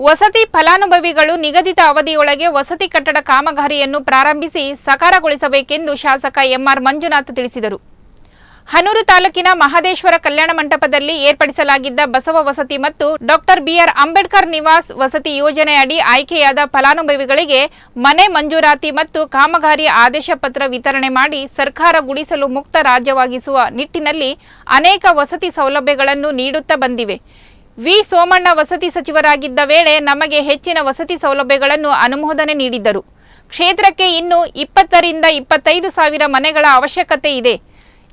ವಸತಿ ಫಲಾನುಭವಿಗಳು ನಿಗದಿತ ಅವಧಿಯೊಳಗೆ ವಸತಿ ಕಟ್ಟಡ ಕಾಮಗಾರಿಯನ್ನು ಪ್ರಾರಂಭಿಸಿ ಸಾಕಾರಗೊಳಿಸಬೇಕೆಂದು ಶಾಸಕ ಎಂಆರ್ ಮಂಜುನಾಥ್ ತಿಳಿಸಿದರು. ಹನೂರು ತಾಲೂಕಿನ ಮಹದೇಶ್ವರ ಕಲ್ಯಾಣ ಮಂಟಪದಲ್ಲಿ ಏರ್ಪಡಿಸಲಾಗಿದ್ದ ಬಸವ ವಸತಿ ಮತ್ತು ಡಾಕ್ಟರ್ ಬಿಆರ್ ಅಂಬೇಡ್ಕರ್ ನಿವಾಸ್ ವಸತಿ ಯೋಜನೆಯಡಿ ಆಯ್ಕೆಯಾದ ಫಲಾನುಭವಿಗಳಿಗೆ ಮನೆ ಮಂಜೂರಾತಿ ಮತ್ತು ಕಾಮಗಾರಿ ಆದೇಶ ಪತ್ರ ವಿತರಣೆ ಮಾಡಿ ಸರ್ಕಾರ ಗುಡಿಸಲು ಮುಕ್ತ ರಾಜ್ಯವಾಗಿಸುವ ನಿಟ್ಟಿನಲ್ಲಿ ಅನೇಕ ವಸತಿ ಸೌಲಭ್ಯಗಳನ್ನು ನೀಡುತ್ತಾ ಬಂದಿವೆ. ವಿ ಸೋಮಣ್ಣ ವಸತಿ ಸಚಿವರಾಗಿದ್ದ ವೇಳೆ ನಮಗೆ ಹೆಚ್ಚಿನ ವಸತಿ ಸೌಲಭ್ಯಗಳನ್ನು ಅನುಮೋದನೆ ನೀಡಿದ್ದರು. ಕ್ಷೇತ್ರಕ್ಕೆ ಇನ್ನು 20 ರಿಂದ 25 ಸಾವಿರ ಮನೆಗಳ ಅವಶ್ಯಕತೆ ಇದೆ.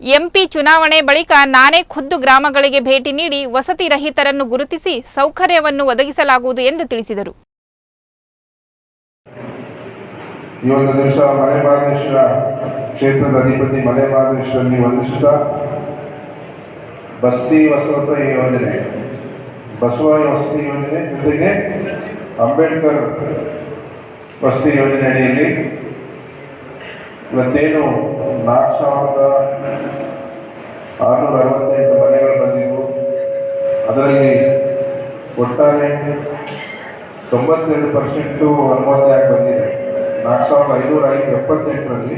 ಎಂಪಿ ಚುನಾವಣೆ ಬಳಿಕ ನಾನೇ ಖುದ್ದು ಗ್ರಾಮಗಳಿಗೆ ಭೇಟಿ ನೀಡಿ ವಸತಿ ರಹಿತರನ್ನು ಗುರುತಿಸಿ ಸೌಕರ್ಯವನ್ನು ಒದಗಿಸಲಾಗುವುದು ಎಂದು ತಿಳಿಸಿದರು. ಈ ಒಂದು ದಿವಸ ಮಲೆಮಹದೇಶ್ವರ ಕ್ಷೇತ್ರದ ಅಧಿಪತಿ ಮಲೆಮಹದೇಶ್ವರನ್ನು ವಂದಿಸುತ್ತಾ ಬಸವ ವಸತಿ ಯೋಜನೆ ಜೊತೆಗೆ ಅಂಬೇಡ್ಕರ್ ವಸತಿ ಯೋಜನೆ ಅಡಿಯಲ್ಲಿ ಇವತ್ತೇನು 4,668 ಮನೆಗಳು ಬಂದಿವೆ. ಅದರಲ್ಲಿ ಒಟ್ಟಾರೆ 92% ಅನುಮೋದನೆಯಾಗಿ ಬಂದಿದೆ. 4,578ರಲ್ಲಿ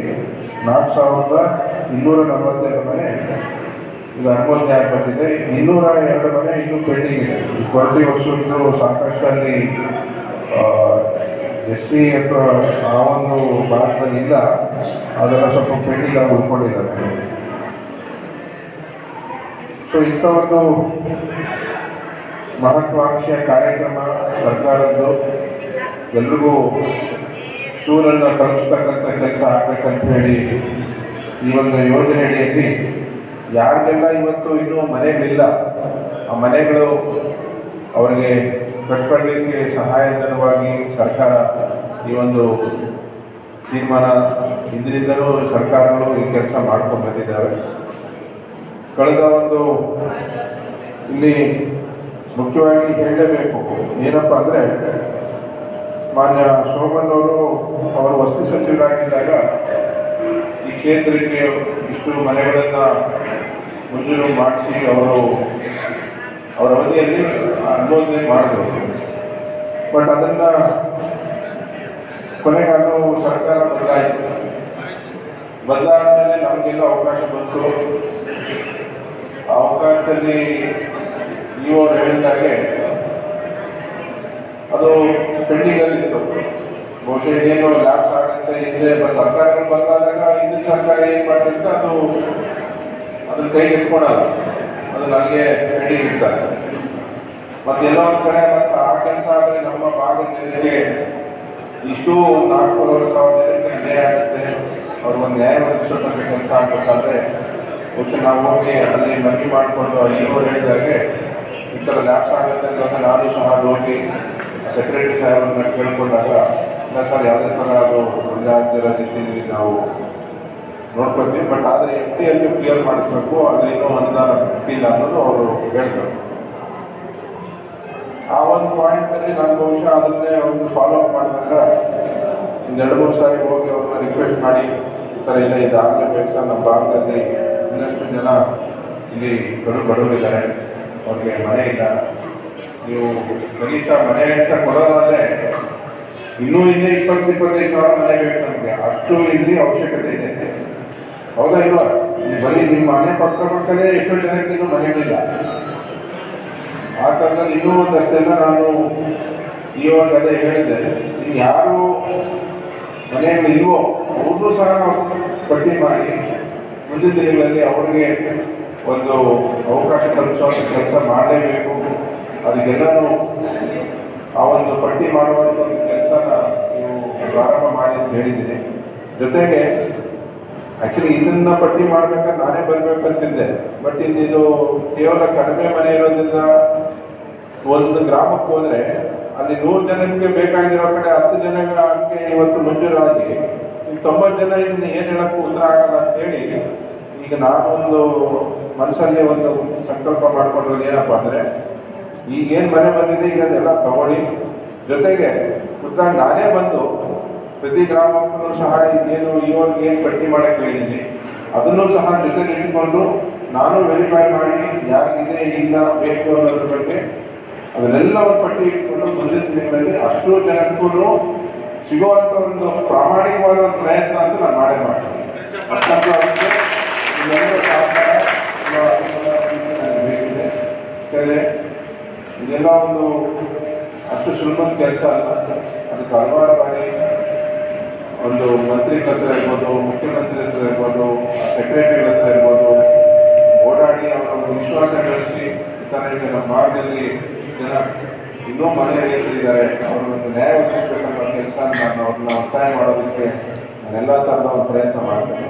4,242 ಮನೆ ಇದು ಅನುಮೋದನೆಯಾಗಿ ಬಂದಿದೆ. 202 ಮನೆ ಇನ್ನೂ ಪೆಂಡಿಂಗ್ ಇದೆ. ಕೊರತೆ ವರ್ಷದ್ದು ಸಾಕಷ್ಟು ಅಲ್ಲಿ SC ಅಥವಾ ಆ ಒಂದು ಭಾಗದಲ್ಲಿ ಇಲ್ಲ, ಅದೆಲ್ಲ ಸ್ವಲ್ಪ ಪೆಂಡಿಂಗ್ ಆಗಿ ಉಳ್ಕೊಂಡಿದ್ದಾರೆ. ಸೊ ಇಂಥ ಒಂದು ಮಹತ್ವಾಕಾಂಕ್ಷೆಯ ಕಾರ್ಯಕ್ರಮ ಸರ್ಕಾರದ್ದು ಎಲ್ರಿಗೂ ಸೂರನ್ನು ತಲುಪಿಸ್ತಕ್ಕಂಥ ಕೆಲಸ ಆಗಬೇಕಂತ ಹೇಳಿ ಈ ಒಂದು ಯೋಜನೆ ಅಡಿಯಲ್ಲಿ ಯಾರಿಗೆಲ್ಲ ಇವತ್ತು ಇನ್ನೂ ಮನೆಗಳಿಲ್ಲ ಆ ಮನೆಗಳು ಅವರಿಗೆ ಕಟ್ಕೊಳ್ಳಲಿಕ್ಕೆ ಸಹಾಯಧನವಾಗಿ ಸರ್ಕಾರ ಈ ಒಂದು ತೀರ್ಮಾನ ಹಿಂದಿನಿಂದಲೂ ಸರ್ಕಾರಗಳು ಈ ಕೆಲಸ ಮಾಡ್ಕೊಂಡು ಬಂದಿದ್ದಾವೆ. ಕಳೆದ ಒಂದು ಇಲ್ಲಿ ಮುಖ್ಯವಾಗಿ ಹೇಳಲೇಬೇಕು ಏನಪ್ಪ ಅಂದರೆ, ಮಾನ್ಯ ಸೋಮಣ್ಣವರು ಅವರು ವಸತಿ ಸಚಿವರಾಗಿದ್ದಾಗ ಈ ಕ್ಷೇತ್ರಕ್ಕೆ ಇಷ್ಟು ಮನೆಗಳನ್ನು ಮಂಜೂರು ಮಾಡಿಸಿ ಅವರ ಅವಧಿಯಲ್ಲಿ ಅನುಮೋದನೆ ಮಾಡಿದ್ರು. ಬಟ್ ಅದನ್ನು ಕೊನೆಗಾನು ಸರ್ಕಾರ ಬದಲಾದ ಮೇಲೆ ನಮಗೆಲ್ಲ ಅವಕಾಶ ಬಂತು. ಆ ಅವಕಾಶದಲ್ಲಿ ಇವರು ಹೇಳಿದಾಗೆ ಅದು ಪೆಂಡಿಂಗಲ್ಲಿತ್ತು. ಬಹುಶಃ ಇದೇನು ಲ್ಯಾಪ್ಸ್ ಆಗುತ್ತೆ. ಹಿಂದೆ ಸರ್ಕಾರಗಳು ಬಂದಾಗ ಹಿಂದಿನ ಸರ್ಕಾರ ಏನು ಮಾಡಿರುತ್ತೆ ಅದನ್ನ ಕೈಗೆ ಎತ್ಕೊಳಲ್ಲ, ಅದು ನನಗೆ ಪೆಂಡಿಂಗ್ ಇರ್ತಾರೆ. ಮತ್ತು ಎಲ್ಲೋ ಒಂದು ಕಡೆ ಮತ್ತು ಆ ಕೆಲಸ ಆದರೆ ನಮ್ಮ ಭಾಗದ ಜನರಿಗೆ ಇಷ್ಟು 4,500 ಜನಕ್ಕೆ ಅನ್ಯಾಯ ಆಗುತ್ತೆ. ಅವ್ರಿಗೊಂದು ನ್ಯಾಯ ಒದಗಿಸತಕ್ಕ ಕೆಲಸ ಆಗಬೇಕಾದ್ರೆ ಬಹುಶಃ ನಾವು ಹೋಗಿ ಅಲ್ಲಿ ಮನವಿ ಮಾಡಿಕೊಂಡು ಇವರು ಹೇಳಿದಾಗೆ ಈ ಥರ ಲ್ಯಾಪ್ಸ್ ಆಗುತ್ತೆ ಅಂದಾಗ ನಾನು ಸಹ ಹೋಗಿ ಸೆಕ್ರೆಟರಿ ಸಾಹೇಬರನ್ನ ಕೇಳ್ಕೊಂಡಾಗ ಇಲ್ಲ ಸರ್ ಯಾವುದೇ ಥರ ಅದು ಒಳ್ಳೆ ಆಗ್ತಿರೋ ರೀತಿಯಲ್ಲಿ ನಾವು ನೋಡ್ಕೊಳ್ತೀವಿ, ಬಟ್ ಆದರೆ FTಯಲ್ಲಿ ಕ್ಲಿಯರ್ ಮಾಡಿಸ್ಬೇಕು, ಅದು ಇನ್ನೂ ಅನುದಾನ ಇಲ್ಲ ಅನ್ನೋದು ಅವರು ಹೇಳ್ತಾರೆ. ಆ ಒಂದು ಪಾಯಿಂಟಲ್ಲಿ ನಾನು ಬಹುಶಃ ಅದನ್ನೇ ಒಂದು ಫಾಲೋ ಅಪ್ ಮಾಡಿದಾಗ 2-3 ಸಾರಿ ಹೋಗಿ ಅವ್ರನ್ನ ರಿಕ್ವೆಸ್ಟ್ ಮಾಡಿ ಸರ್ ಇಲ್ಲ ಇದಾಗಲೇಬೇಕು ಸರ್, ನಮ್ಮ ಭಾಗದಲ್ಲಿ ಇನ್ನಷ್ಟು ಜನ ಇಲ್ಲಿ ಬಡವರಿದ್ದಾರೆ, ಅವ್ರಿಗೆ ಮನೆ ಇಲ್ಲ, ನೀವು ಕನಿಷ್ಠ ಮನೆ ಅಂತ ಕೊಡೋದಾದರೆ ಇನ್ನೂ 20-25 ಸಾವಿರ ಮನೆ ಬೇಕು ನಮಗೆ, ಅಷ್ಟು ಇಲ್ಲಿ ಅವಶ್ಯಕತೆ ಇದೆ. ಹೌದಾ ಇಲ್ವಾ? ಬರೀ ನಿಮ್ಮ ಮನೆ ಪಕ್ಕದಲ್ಲೇ ಎಷ್ಟೋ ಜನಕ್ಕೆ ಇನ್ನೂ ಮನೆಗಳಿಲ್ಲ. ಆ ಥರದಲ್ಲಿ ಇನ್ನೂ ಒಂದಷ್ಟೆಲ್ಲ ನಾನು ಇವಾಗ ಅದೇ ಹೇಳಿದೆ, ಇನ್ನು ಯಾರು ಮನೆಗಳಿಲ್ವೋ ಅವ್ರನ್ನೂ ಸಹ ನಾವು ಪಟ್ಟಿ ಮಾಡಿ ಮುಂದಿನ ದಿನಗಳಲ್ಲಿ ಅವ್ರಿಗೆ ಒಂದು ಅವಕಾಶ ಕಲ್ಪಿಸುವಂಥ ಕೆಲಸ ಮಾಡಲೇಬೇಕು. ಅದಕ್ಕೆಲ್ಲನೂ ಆ ಒಂದು ಪಟ್ಟಿ ಮಾಡುವಂಥ ಒಂದು ಕೆಲಸನ ನೀವು ಪ್ರಾರಂಭ ಮಾಡಿ ಅಂತ ಹೇಳಿದ್ದೀನಿ. ಜೊತೆಗೆ ಆ್ಯಕ್ಚುಲಿ ಇದನ್ನು ಪಟ್ಟಿ ಮಾಡ್ಬೇಕಾದ್ರೆ ನಾನೇ ಬರಬೇಕಂತಿದ್ದೆ, ಬಟ್ ಇದು ಕೇವಲ ಕಡಿಮೆ ಮನೆ ಇರೋದ್ರಿಂದ ಒಂದು ಗ್ರಾಮಕ್ಕೆ ಹೋದರೆ ಅಲ್ಲಿ 100 ಜನಕ್ಕೆ ಬೇಕಾಗಿರೋ ಕಡೆ 10 ಜನಕ್ಕೆ ಇವತ್ತು ಮಂಜೂರಾಗಿ 90 ಜನ ಇದನ್ನು ಏನು ಹೇಳೋಕ್ಕೂ ಉತ್ತರ ಆಗಲ್ಲ ಅಂತೇಳಿ ಈಗ ನಾನೊಂದು ಮನಸ್ಸಲ್ಲಿ ಒಂದು ಸಂಕಲ್ಪ ಮಾಡ್ಕೊಂಡಿರೋದು ಏನಪ್ಪ ಅಂದರೆ, ಈಗೇನು ಮನೆ ಬಂದಿದೆ ಈಗ ಅದೆಲ್ಲ ತಗೊಳ್ಳಿ, ಜೊತೆಗೆ ಖುದ್ದಾಗಿ ನಾನೇ ಬಂದು ಪ್ರತಿ ಗ್ರಾಮಕ್ಕೂ ಸಹ ಈಗೇನು ಇವಾಗ ಏನು ಪಟ್ಟಿ ಮಾಡೋಕ್ಕೆ ಹೇಳಿದ್ದೀನಿ ಅದನ್ನು ಸಹ ಜೊತೆಗೆ ಇಟ್ಕೊಂಡು ನಾನು ವೆರಿಫೈ ಮಾಡಿ ಯಾರಿಗಿದೆ ಇಲ್ಲ ಬೇಕು ಅನ್ನೋದ್ರ ಬಗ್ಗೆ ಅದನ್ನೆಲ್ಲ ಒಂದು ಪಟ್ಟಿ ಇಟ್ಕೊಂಡು ಮುಂದಿನ ದಿನಗಳಲ್ಲಿ ಅಷ್ಟು ಜನಕ್ಕೂ ಸಿಗುವಂಥ ಒಂದು ಪ್ರಾಮಾಣಿಕವಾದ ಒಂದು ಪ್ರಯತ್ನ ಅಂತ ನಾನು ಮಾಡೇ ಮಾಡ್ತೀನಿ. ಅಷ್ಟಂತೂ ಅದಕ್ಕೆ ಇದೆಲ್ಲರ ಸಹಕಾರ ಬೇಕಿದೆ. ಯಾಕಂದರೆ ಇದೆಲ್ಲ ಒಂದು ಅಷ್ಟು ಸುಲಭದ ಕೆಲಸ ಅಲ್ಲ. ಅದಕ್ಕೆ ಹಲವಾರು ಬಾರಿ ಒಂದು ಮಂತ್ರಿಗಳ ಹತ್ರ ಇರ್ಬೋದು, ಮುಖ್ಯಮಂತ್ರಿ ಹತ್ರ ಇರ್ಬೋದು, ಸೆಕ್ರೆಟರಿಗಳ ಹತ್ರ ಇರ್ಬೋದು ಓಡಾಡಿ ಅವರ ಒಂದು ವಿಶ್ವಾಸ ಗಳಿಸಿ ಈ ಥರ ಈಗ ನಮ್ಮ ಭಾಗದಲ್ಲಿ ಜನ ಇನ್ನೂ ಮನೆ ರೈತರಿದ್ದಾರೆ, ಅವರೊಂದು ನ್ಯಾಯ ಒದಗಿಸಬೇಕನ್ನೋ ಕೆಲಸ ನಾನು ಅವ್ರನ್ನ ಒತ್ತಾಯ ಮಾಡೋದಕ್ಕೆ ನಾನೆಲ್ಲ ಥರದ ಒಂದು ಪ್ರಯತ್ನ ಮಾಡ್ತೇನೆ.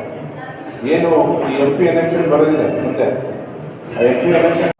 ಏನು ಈ MP ಎಲೆಕ್ಷನ್ ಬರೋದಿದೆ ಮುಂದೆ, ಆ MP ಎಲೆಕ್ಷನ್